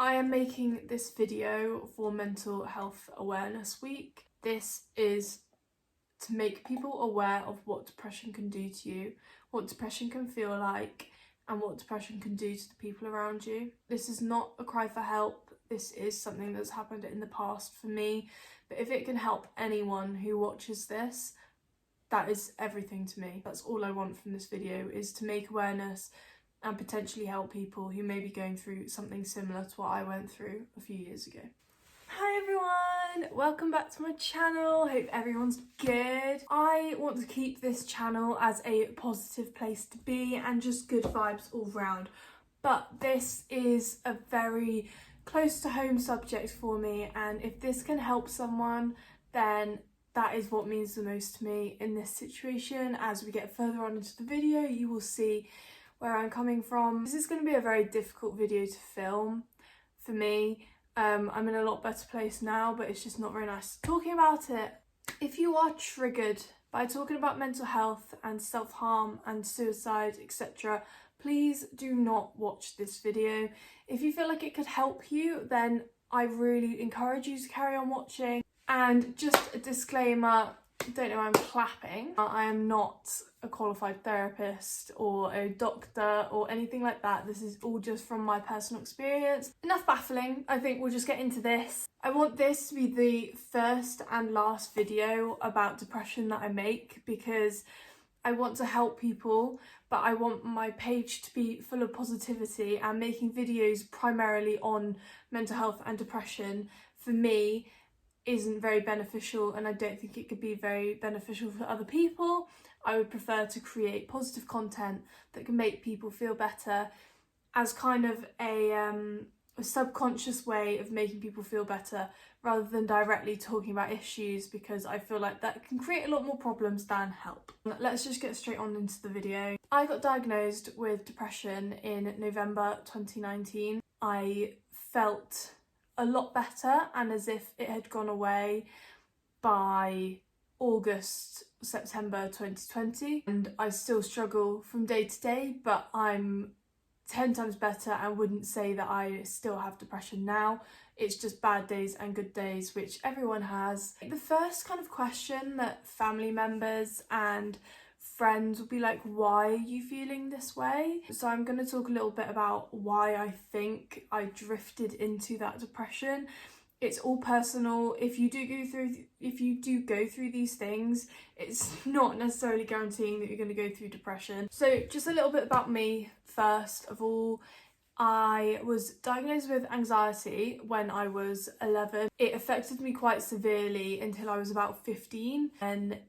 I am making this video for Mental Health Awareness Week. This is to make people aware of what depression can do to you, what depression can feel like, and what depression can do to the people around you. This is not a cry for help. This is something that's happened in the past for me. But if it can help anyone who watches this, that is everything to me. That's all I want from this video, is to make awareness and potentially help people who may be going through something similar to what I went through a few years ago. Hi everyone, welcome back to my channel. Hope everyone's good. I want to keep this channel as a positive place to be and just good vibes all round. But this is a very close to home subject for me, and if this can help someone, then that is what means the most to me in this situation. As we get further on into the video, you will see where I'm coming from. This is going to be a very difficult video to film for me. I'm in a lot better place now, but it's just not very nice talking about it. If you are triggered by talking about mental health and self-harm and suicide, etc., please do not watch this video. If you feel like it could help you, then I really encourage you to carry on watching. And just a disclaimer, don't know why I'm clapping. I am not a qualified therapist or a doctor or anything like that. This is all just from my personal experience. Enough baffling, I think we'll just get into this. I want this to be the first and last video about depression that I make, because I want to help people, but I want my page to be full of positivity, and making videos primarily on mental health and depression for me isn't very beneficial, and I don't think it could be very beneficial for other people. I would prefer to create positive content that can make people feel better as kind of a subconscious way of making people feel better, rather than directly talking about issues, because I feel like that can create a lot more problems than help. Let's just get straight on into the video. I got diagnosed with depression in November 2019. I felt a lot better and as if it had gone away by August, September 2020, and I still struggle from day to day, but I'm 10 times better and wouldn't say that I still have depression now. It's just bad days and good days, which everyone has. The first kind of question that family members and friends will be like, why are you feeling this way? So I'm going to talk a little bit about why I think I drifted into that depression. It's all personal. If you do go through these things, it's not necessarily guaranteeing that you're going to go through depression. So just a little bit about me first of all. I was diagnosed with anxiety when I was 11. It affected me quite severely until I was about 15, and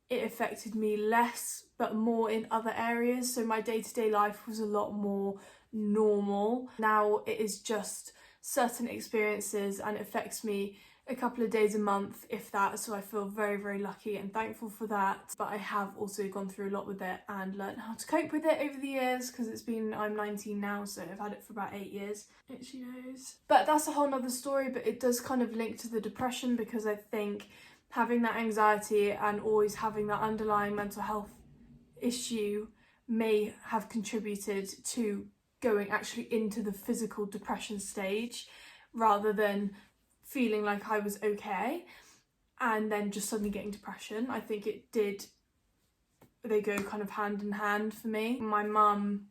it affected me less but more in other areas, so my day-to-day life was a lot more normal. Now it is just certain experiences, and it affects me a couple of days a month, if that, so I feel very, very lucky and thankful for that. But I have also gone through a lot with it and learned how to cope with it over the years, because I'm 19 now, so I've had it for about 8 years. Itchy nose. But that's a whole nother story, but it does kind of link to the depression, because I think having that anxiety and always having that underlying mental health issue may have contributed to going actually into the physical depression stage, rather than feeling like I was okay and then just suddenly getting depression. I think they go kind of hand in hand for me. My mum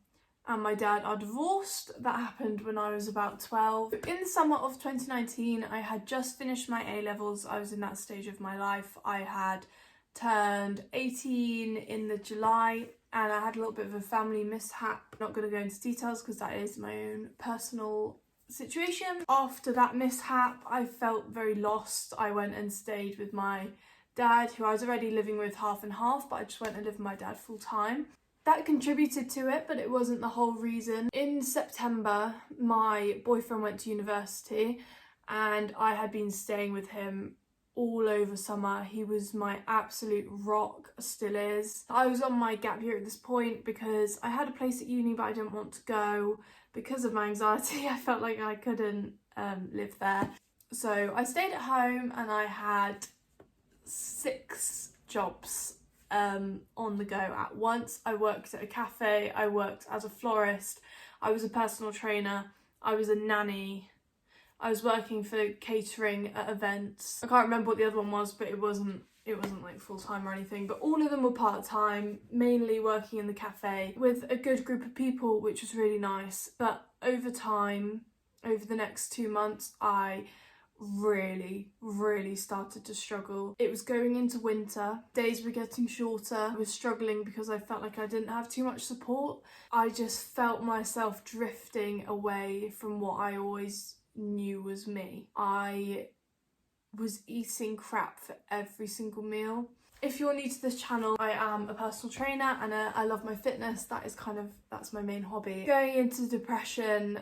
and my dad are divorced. That happened when I was about 12. In the summer of 2019, I had just finished my A-levels. I was in that stage of my life. I had turned 18 in the July, and I had a little bit of a family mishap. I'm not going to go into details because that is my own personal situation. After that mishap, I felt very lost. I went and stayed with my dad, who I was already living with half and half, but I just went and lived with my dad full time. That contributed to it, but it wasn't the whole reason. In September, my boyfriend went to university, and I had been staying with him all over summer. He was my absolute rock, still is. I was on my gap year at this point because I had a place at uni, but I didn't want to go because of my anxiety. I felt like I couldn't live there. So I stayed at home, and I had 6 jobs on the go at once. I worked at a cafe, I worked as a florist, I was a personal trainer, I was a nanny, I was working for catering at events. I can't remember what the other one was, but it wasn't like full-time or anything, but all of them were part-time, mainly working in the cafe with a good group of people, which was really nice. But over time, over the next 2 months, I really started to struggle. It was going into winter, days were getting shorter. I was struggling because I felt like I didn't have too much support. I just felt myself drifting away from what I always knew was me. I was eating crap for every single meal. If you're new to this channel, I am a personal trainer and I love my fitness. That's my main hobby. Going into depression,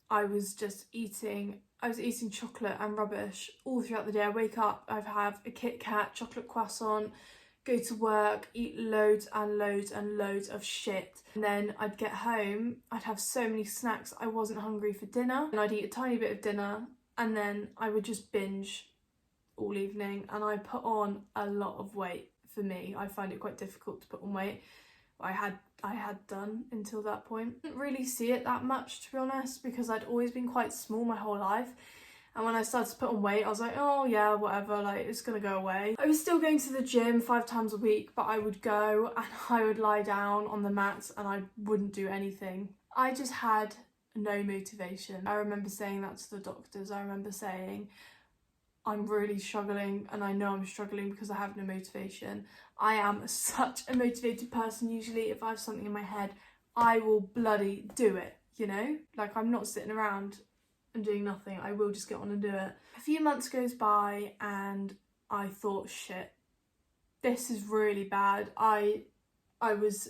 I was eating chocolate and rubbish all throughout the day. I wake up, I'd have a Kit Kat, chocolate croissant, go to work, eat loads and loads and loads of shit. And then I'd get home, I'd have so many snacks, I wasn't hungry for dinner. And I'd eat a tiny bit of dinner and then I would just binge all evening, and I put on a lot of weight. For me, I find it quite difficult to put on weight. I had done until that point. Didn't really see it that much, to be honest, because I'd always been quite small my whole life. And when I started to put on weight, I was like, oh yeah, whatever, like it's gonna go away. I was still going to the gym 5 times a week, but I would go and I would lie down on the mats and I wouldn't do anything. I just had no motivation. I remember saying that to the doctors. I remember saying, I'm really struggling and I know I'm struggling because I have no motivation. I am such a motivated person. Usually if I have something in my head, I will bloody do it, you know? Like, I'm not sitting around and doing nothing. I will just get on and do it. A few months goes by and I thought, shit, this is really bad. I was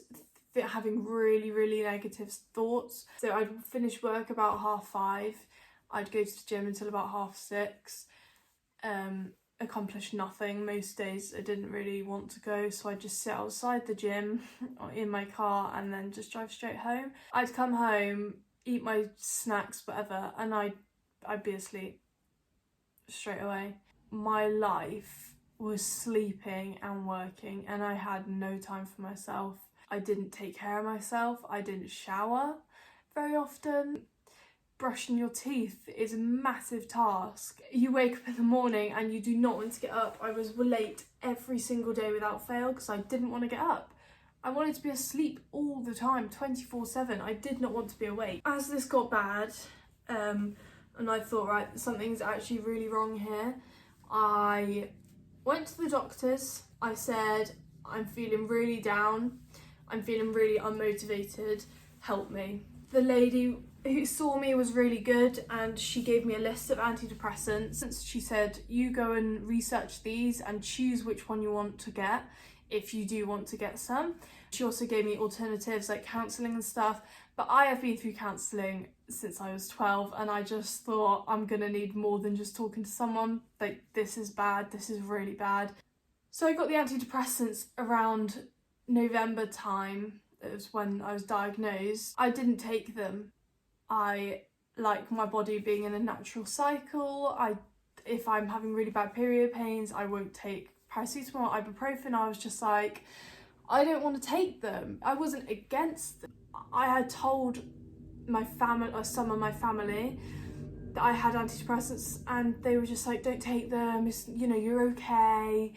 having really negative thoughts. So I'd finish work about 5:30. I'd go to the gym until about 6:30. Accomplish nothing. Most days I didn't really want to go, so I'd just sit outside the gym in my car and then just drive straight home. I'd come home, eat my snacks, whatever, and I'd be asleep straight away. My life was sleeping and working and I had no time for myself. I didn't take care of myself. I didn't shower very often. Brushing your teeth is a massive task. You wake up in the morning and you do not want to get up. I was late every single day without fail because I didn't want to get up. I wanted to be asleep all the time, 24/7. I did not want to be awake. As this got bad, and I thought, right, something's actually really wrong here, I went to the doctors. I said, I'm feeling really down. I'm feeling really unmotivated. Help me. The lady who saw me was really good and she gave me a list of antidepressants. She said, you go and research these and choose which one you want to get if you do want to get some. She also gave me alternatives like counselling and stuff, but I have been through counselling since I was 12 and I just thought I'm gonna need more than just talking to someone. Like, this is bad, this is really bad. So I got the antidepressants around November time. It was when I was diagnosed. I didn't take them. I like my body being in a natural cycle. If I'm having really bad period pains, I won't take paracetamol, ibuprofen. I was just like, I don't want to take them. I wasn't against them. I had told my family, or some of my family, that I had antidepressants and they were just like, don't take them, you know, you're okay.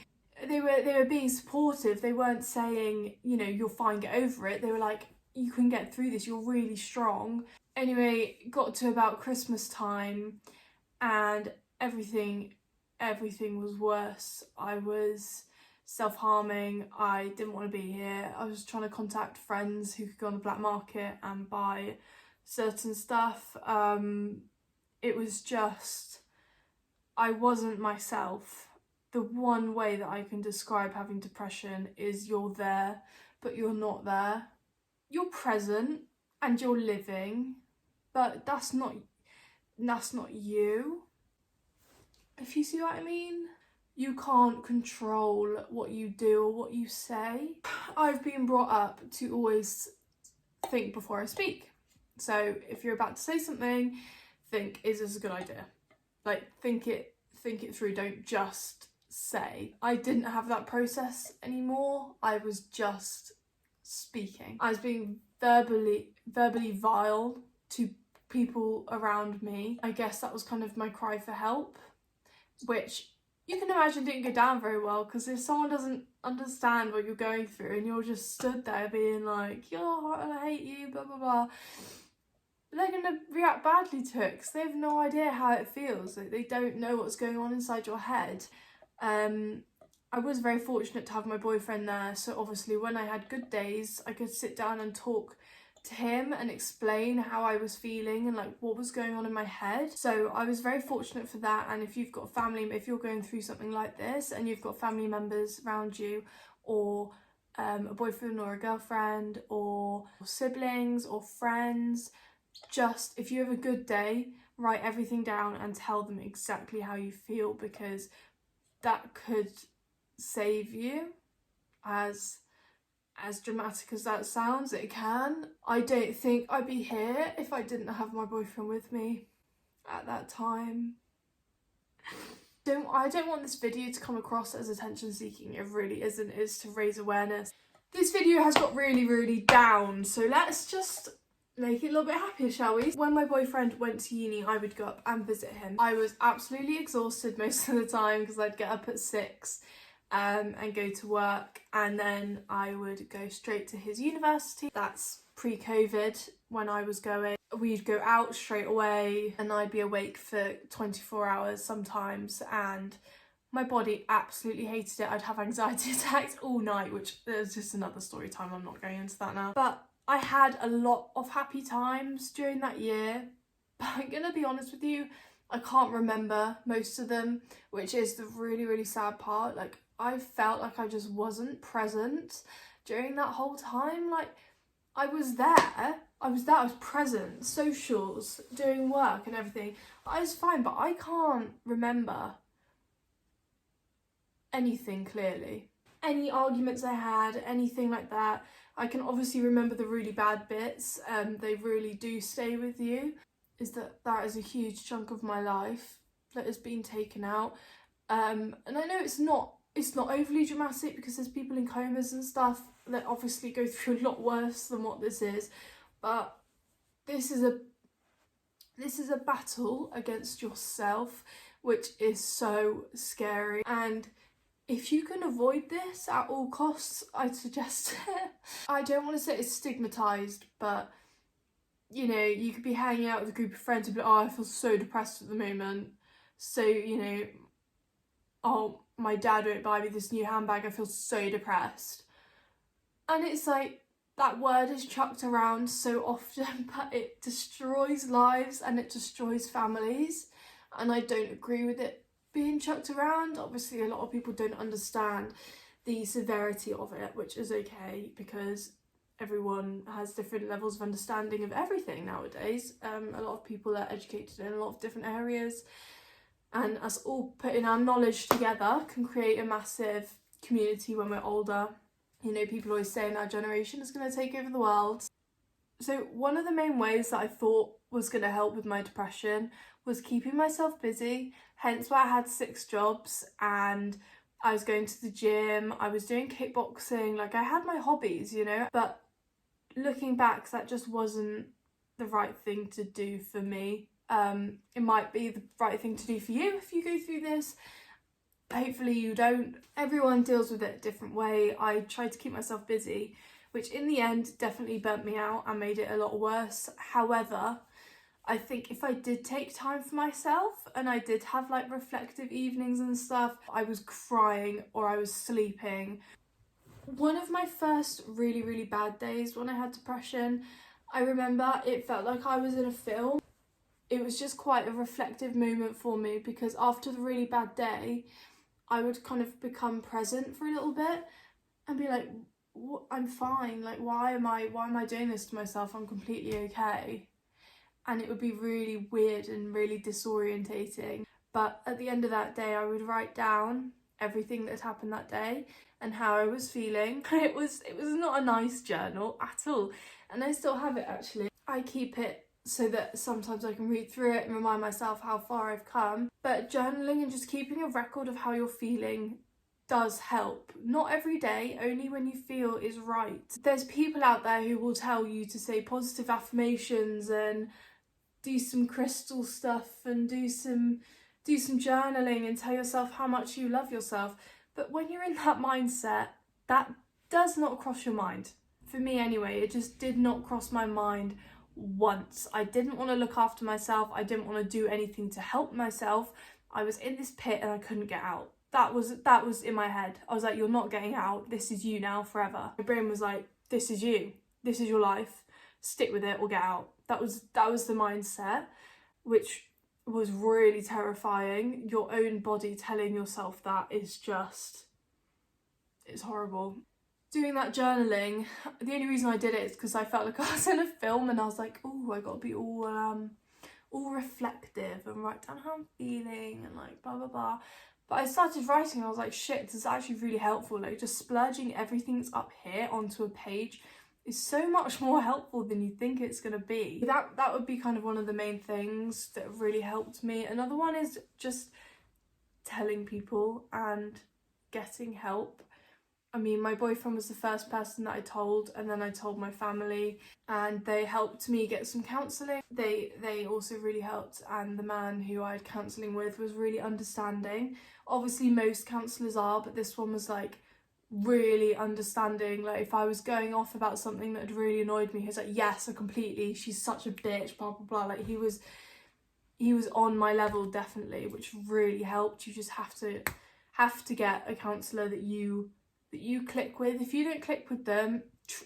They were being supportive. They weren't saying, you know, you're fine, get over it. They were like, you can get through this, you're really strong. Anyway, got to about Christmas time and everything was worse. I was self-harming. I didn't want to be here. I was trying to contact friends who could go on the black market and buy certain stuff. It was just, I wasn't myself. The one way that I can describe having depression is you're there, but you're not there. You're present and you're living, but that's not you. If you see what I mean? You can't control what you do or what you say. I've been brought up to always think before I speak. So if you're about to say something, think, is this a good idea? Like, think it through, don't just say. I didn't have that process anymore. I was just speaking. I was being verbally vile to people around me. I guess that was kind of my cry for help, which you can imagine didn't go down very well, because if someone doesn't understand what you're going through and you're just stood there being like, you're hot and I hate you, blah, blah, blah, they're going to react badly to it because they have no idea how it feels. Like, they don't know what's going on inside your head. I was very fortunate to have my boyfriend there, so obviously when I had good days, I could sit down and talk to him and explain how I was feeling and like what was going on in my head. So I was very fortunate for that. And if you've got family, if you're going through something like this and you've got family members around you, or a boyfriend or a girlfriend or siblings or friends, just if you have a good day, write everything down and tell them exactly how you feel, because that could save you. As dramatic as that sounds, it can. I don't think I'd be here if I didn't have my boyfriend with me at that time. I don't want this video to come across as attention seeking. It really isn't. It's to raise awareness. This video has got really, really down, so let's just make it a little bit happier, shall we? When my boyfriend went to uni, I would go up and visit him. I was absolutely exhausted most of the time because I'd get up at 6 and go to work, and then I would go straight to his university. That's pre-COVID when I was going. We'd go out straight away and I'd be awake for 24 hours sometimes, and my body absolutely hated it. I'd have anxiety attacks all night, which is just another story time. I'm not going into that now. But I had a lot of happy times during that year, but I'm gonna be honest with you, I can't remember most of them, which is the really, really sad part. Like, I felt like I just wasn't present during that whole time. Like, I was present, socials, doing work and everything. I was fine, but I can't remember anything clearly. Any arguments I had, anything like that. I can obviously remember the really bad bits. They really do stay with you. That is a huge chunk of my life that has been taken out. And I know it's not overly dramatic, because there's people in comas and stuff that obviously go through a lot worse than what this is. But this is a battle against yourself, which is so scary. And if you can avoid this at all costs, I'd suggest it. I don't want to say it's stigmatised, but you know, you could be hanging out with a group of friends and be like, oh, I feel so depressed at the moment. So, you know, oh, my dad won't buy me this new handbag, I feel so depressed. And it's like, that word is chucked around so often, but it destroys lives and it destroys families. And I don't agree with it being chucked around. Obviously, a lot of people don't understand the severity of it, which is okay, because everyone has different levels of understanding of everything nowadays. A lot of people are educated in a lot of different areas, and us all putting our knowledge together can create a massive community when we're older. You know, people always say our generation is going to take over the world. So one of the main ways that I thought was going to help with my depression was keeping myself busy, hence why I had 6 jobs, and I was going to the gym, I was doing kickboxing, like I had my hobbies, you know. But looking back, that just wasn't the right thing to do for me. It might be the right thing to do for you if you go through this. Hopefully you don't. Everyone deals with it a different way. I tried to keep myself busy, which in the end definitely burnt me out and made it a lot worse. However, I think if I did take time for myself and I did have like reflective evenings and stuff, I was crying or I was sleeping. One of my first really, really bad days when I had depression, I remember it felt like I was in a film. It was just quite a reflective moment for me, because after the really bad day, I would kind of become present for a little bit and be like, I'm fine, like why am I doing this to myself? I'm completely okay. And it would be really weird and really disorientating. But at the end of that day, I would write down everything that had happened that day and how I was feeling. It was not a nice journal at all, and I still have it actually. I keep it so that sometimes I can read through it and remind myself how far I've come. But journaling and just keeping a record of how you're feeling does help. Not every day, only when you feel is right. There's people out there who will tell you to say positive affirmations and do some crystal stuff and do some journaling and tell yourself how much you love yourself. But when you're in that mindset, that does not cross your mind. For me anyway, it just did not cross my mind once. I didn't want to look after myself. I didn't want to do anything to help myself. I was in this pit and I couldn't get out. That was in my head. I was like, you're not getting out. This is you now forever. My brain was like, this is you. This is your life. Stick with it or get out. That was the mindset, which was really terrifying. Your own body telling yourself that is just, it's horrible. Doing that journaling, the only reason I did it is because I felt like I was in a film and I was like, oh, I gotta be all reflective and write down how I'm feeling and like blah blah blah. But I started writing and I was like, shit, this is actually really helpful. Like just splurging everything's up here onto a page is so much more helpful than you think it's gonna be. That would be kind of one of the main things that really helped me. Another one is just telling people and getting help. I mean, my boyfriend was the first person that I told, and then I told my family, and they helped me get some counselling. They also really helped, and the man who I had counselling with was really understanding. Obviously most counsellors are, but this one was like really understanding. Like if I was going off about something that had really annoyed me, he was like, yes, completely, she's such a bitch, blah blah blah. Like he was on my level definitely, which really helped. You just have to get a counsellor that you click with. If you don't click with them,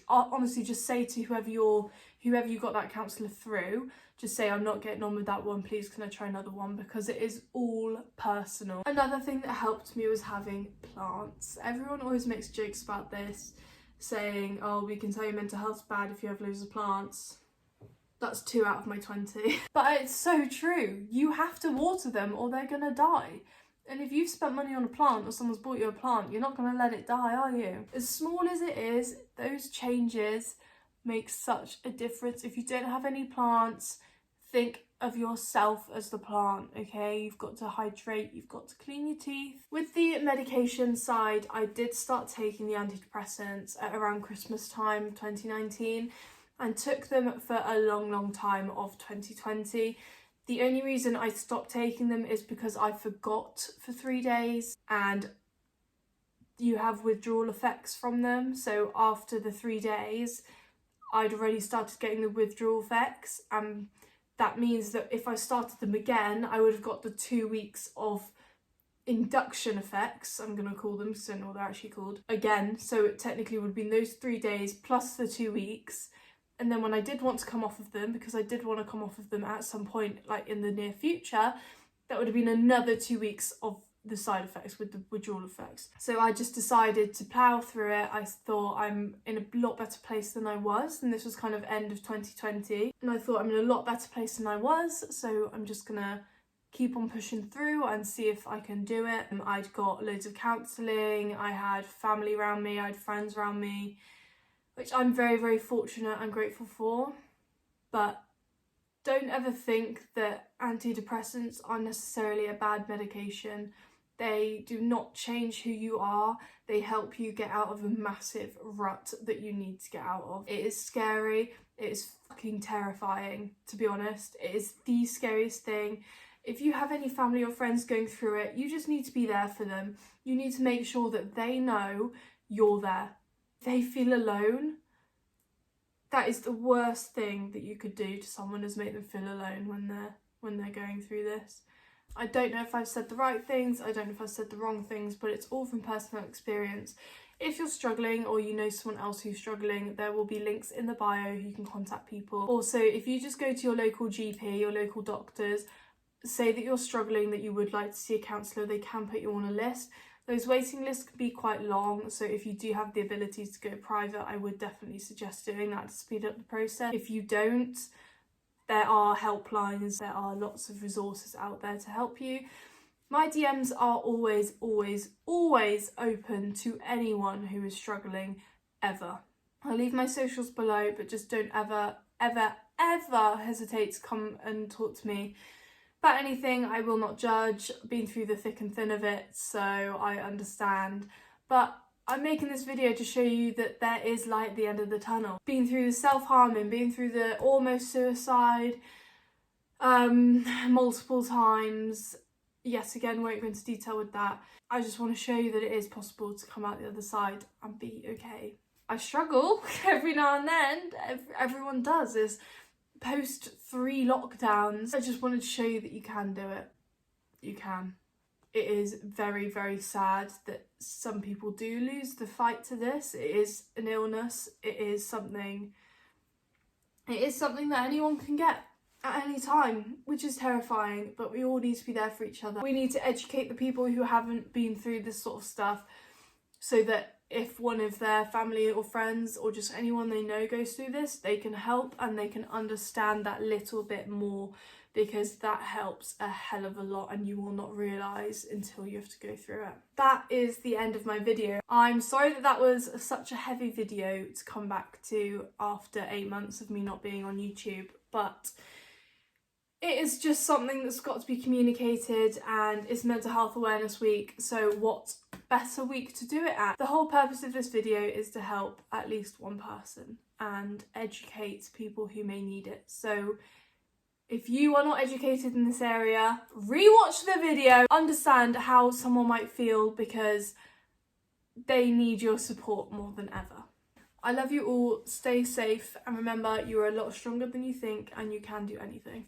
honestly just say to whoever you got that counsellor through, just say, I'm not getting on with that one, please can I try another one, because it is all personal. Another thing that helped me was having plants. Everyone always makes jokes about this, saying, oh, we can tell your mental health's bad if you have loads of plants. That's 2 out of my 20. But it's so true. You have to water them or they're gonna die. And if you've spent money on a plant or someone's bought you a plant, you're not going to let it die, are you? As small as it is, those changes make such a difference. If you don't have any plants, think of yourself as the plant, okay? You've got to hydrate, you've got to clean your teeth. With the medication side, I did start taking the antidepressants at around Christmas time 2019 and took them for a long time of 2020. The only reason I stopped taking them is because I forgot for 3 days and you have withdrawal effects from them. So after the 3 days, I'd already started getting the withdrawal effects. That means that if I started them again, I would have got the 2 weeks of induction effects, I'm going to call them because I don't know what they're actually called, again. So it technically would have been those 3 days plus the 2 weeks. And then when I did want to come off of them, because I did want to come off of them at some point, like in the near future, that would have been another 2 weeks of the side effects with the withdrawal effects. So I just decided to plough through it. I thought I'm in a lot better place than I was, and this was kind of end of 2020. And I thought I'm in a lot better place than I was, so I'm just gonna keep on pushing through and see if I can do it. I'd got loads of counselling, I had family around me, I had friends around me, which I'm very fortunate and grateful for. But don't ever think that antidepressants are necessarily a bad medication. They do not change who you are. They help you get out of a massive rut that you need to get out of. It is scary. It is fucking terrifying, to be honest. It is the scariest thing. If you have any family or friends going through it, you just need to be there for them. You need to make sure that they know you're there. They feel alone. That is the worst thing that you could do to someone, is make them feel alone when they're going through this. I don't know if I've said the right things, I don't know if I've said the wrong things, but it's all from personal experience. If you're struggling or you know someone else who's struggling, there will be links in the bio, you can contact people. Also, if you just go to your local GP, your local doctors, say that you're struggling, that you would like to see a counsellor, they can put you on a list. Those waiting lists can be quite long, so if you do have the ability to go private, I would definitely suggest doing that to speed up the process. If you don't, there are helplines, there are lots of resources out there to help you. My DMs are always open to anyone who is struggling, ever. I'll leave my socials below, but just don't ever hesitate to come and talk to me about anything. I will not judge. I've been through the thick and thin of it, so I understand. But I'm making this video to show you that there is light at the end of the tunnel. Been through the self-harming, been through the almost suicide, multiple times. Yes, again, won't go into detail with that. I just want to show you that it is possible to come out the other side and be okay. I struggle every now and then, everyone does, is post 3 lockdowns. I just wanted to show you that you can do it. You can. It is very, very sad that some people do lose the fight to this. It is an illness. It is something that anyone can get at any time, which is terrifying, but we all need to be there for each other. We need to educate the people who haven't been through this sort of stuff, so that if one of their family or friends or just anyone they know goes through this, they can help and they can understand that little bit more, because that helps a hell of a lot and you will not realise until you have to go through it. That is the end of my video. I'm sorry that was such a heavy video to come back to after 8 months of me not being on YouTube, but it is just something that's got to be communicated, and it's Mental Health Awareness Week, so what better week to do it at? The whole purpose of this video is to help at least one person and educate people who may need it. So if you are not educated in this area, rewatch the video, understand how someone might feel, because they need your support more than ever. I love you all, stay safe, and remember, you are a lot stronger than you think and you can do anything.